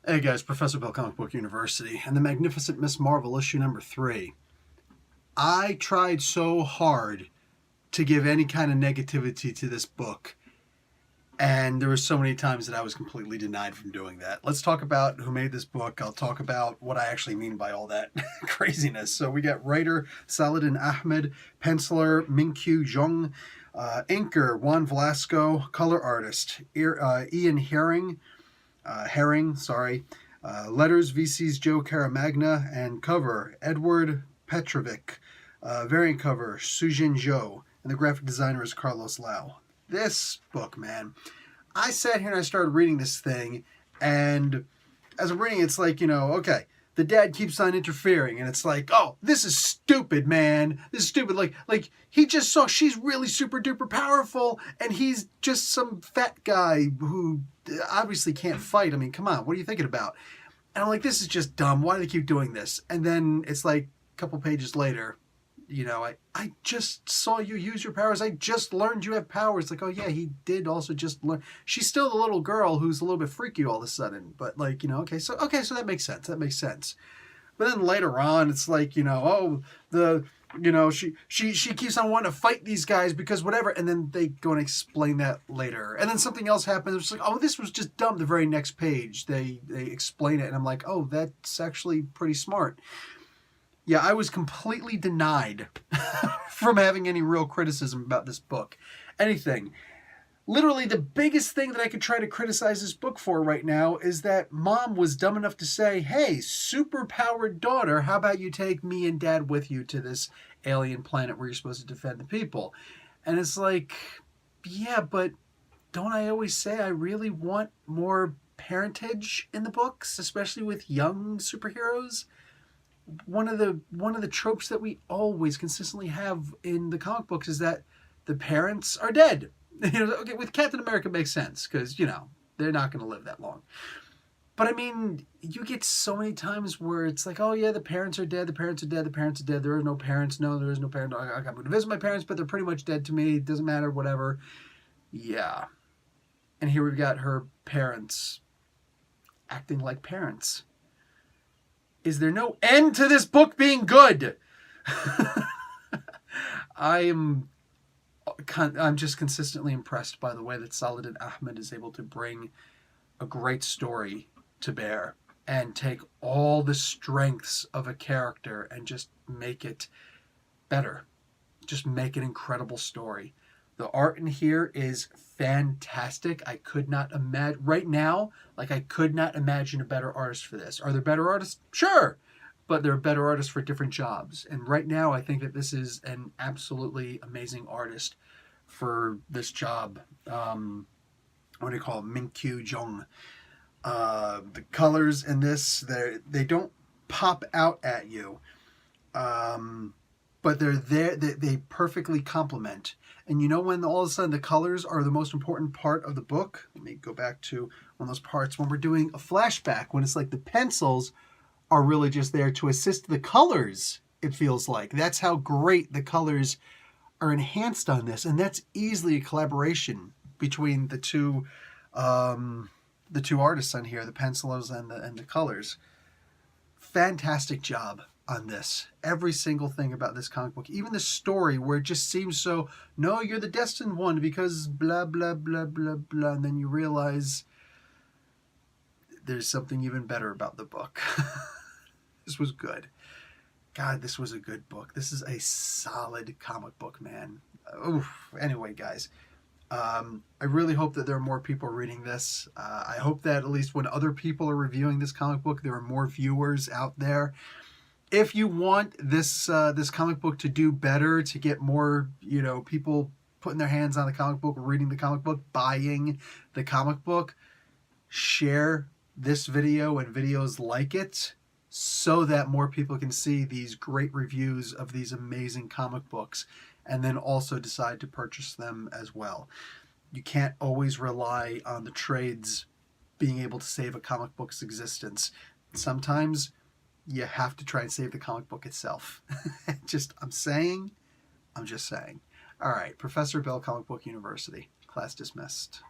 Hey guys, Professor Bill, Comic Book University, and the Magnificent Miss Marvel issue number 3. I tried so hard to give any kind of negativity to this book, and there were so many times that I was completely denied from doing that. Let's talk about who made this book. I'll talk about what I actually mean by all that craziness. So we got writer Saladin Ahmed, penciler Minkyu Jung, inker Juan Velasco, color artist Ian Herring, letters VC's Joe Caramagna, and cover Edward Petrovic, variant cover Sujin Zhou, and the graphic designer is Carlos Lau. This book, man, I sat here and I started reading this thing, and as I'm reading, it's like, okay, the dad keeps on interfering, and it's like, oh, this is stupid, man. This is stupid. Like he just saw she's really super duper powerful, and he's just some fat guy who obviously can't fight. I mean, come on, what are you thinking about? And I'm like, this is just dumb. Why do they keep doing this? And then it's like a couple pages later, I just saw you use your powers. I just learned you have powers. Like, oh yeah, he did also just learn. She's still the little girl who's a little bit freaky all of a sudden. But like, okay, so that makes sense. That makes sense. But then later on, it's like, she keeps on wanting to fight these guys because whatever. And then they go and explain that later. And then something else happens. It's like, oh, this was just dumb. The very next page, they explain it. And I'm like, oh, that's actually pretty smart. Yeah, I was completely denied from having any real criticism about this book. Anything. Literally, the biggest thing that I could try to criticize this book for right now is that mom was dumb enough to say, hey, super-powered daughter, how about you take me and dad with you to this alien planet where you're supposed to defend the people? And it's like, yeah, but don't I always say I really want more parentage in the books, especially with young superheroes? One of the tropes that we always consistently have in the comic books is that the parents are dead. Okay, with Captain America it makes sense because, they're not going to live that long. But I mean, you get so many times where it's like, oh yeah, the parents are dead, there are no parents, no, there is no parent. I'm going to visit my parents, but they're pretty much dead to me, it doesn't matter, whatever. Yeah. And here we've got her parents acting like parents. Is there no end to this book being good? I'm just consistently impressed by the way that Saladin Ahmed is able to bring a great story to bear and take all the strengths of a character and just make it better. Just make an incredible story. The art in here is fantastic. I could not imagine, right now, I could not imagine a better artist for this. Are there better artists? Sure. But there are better artists for different jobs. And right now, I think that this is an absolutely amazing artist for this job. What do you call it? Minkyu Jung. The colors in this, they don't pop out at you. But they're there, they perfectly complement. And when all of a sudden the colors are the most important part of the book? Let me go back to one of those parts when we're doing a flashback, when it's like the pencils are really just there to assist the colors, it feels like. That's how great the colors are enhanced on this. And that's easily a collaboration between the two artists on here, the pencilers and the colors. Fantastic job on this. Every single thing about this comic book, even the story where it just seems so, no, you're the destined one because blah, blah, blah, blah, blah. And then you realize there's something even better about the book. This was good. God, this was a good book. This is a solid comic book, man. Oof. Anyway, guys, I really hope that there are more people reading this. I hope that at least when other people are reviewing this comic book, there are more viewers out there. If you want this comic book to do better, to get more, people putting their hands on the comic book, reading the comic book, buying the comic book, share this video and videos like it so that more people can see these great reviews of these amazing comic books and then also decide to purchase them as well. You can't always rely on the trades being able to save a comic book's existence. Sometimes you have to try and save the comic book itself. I'm just saying. All right, Professor Bill, Comic Book University. Class dismissed.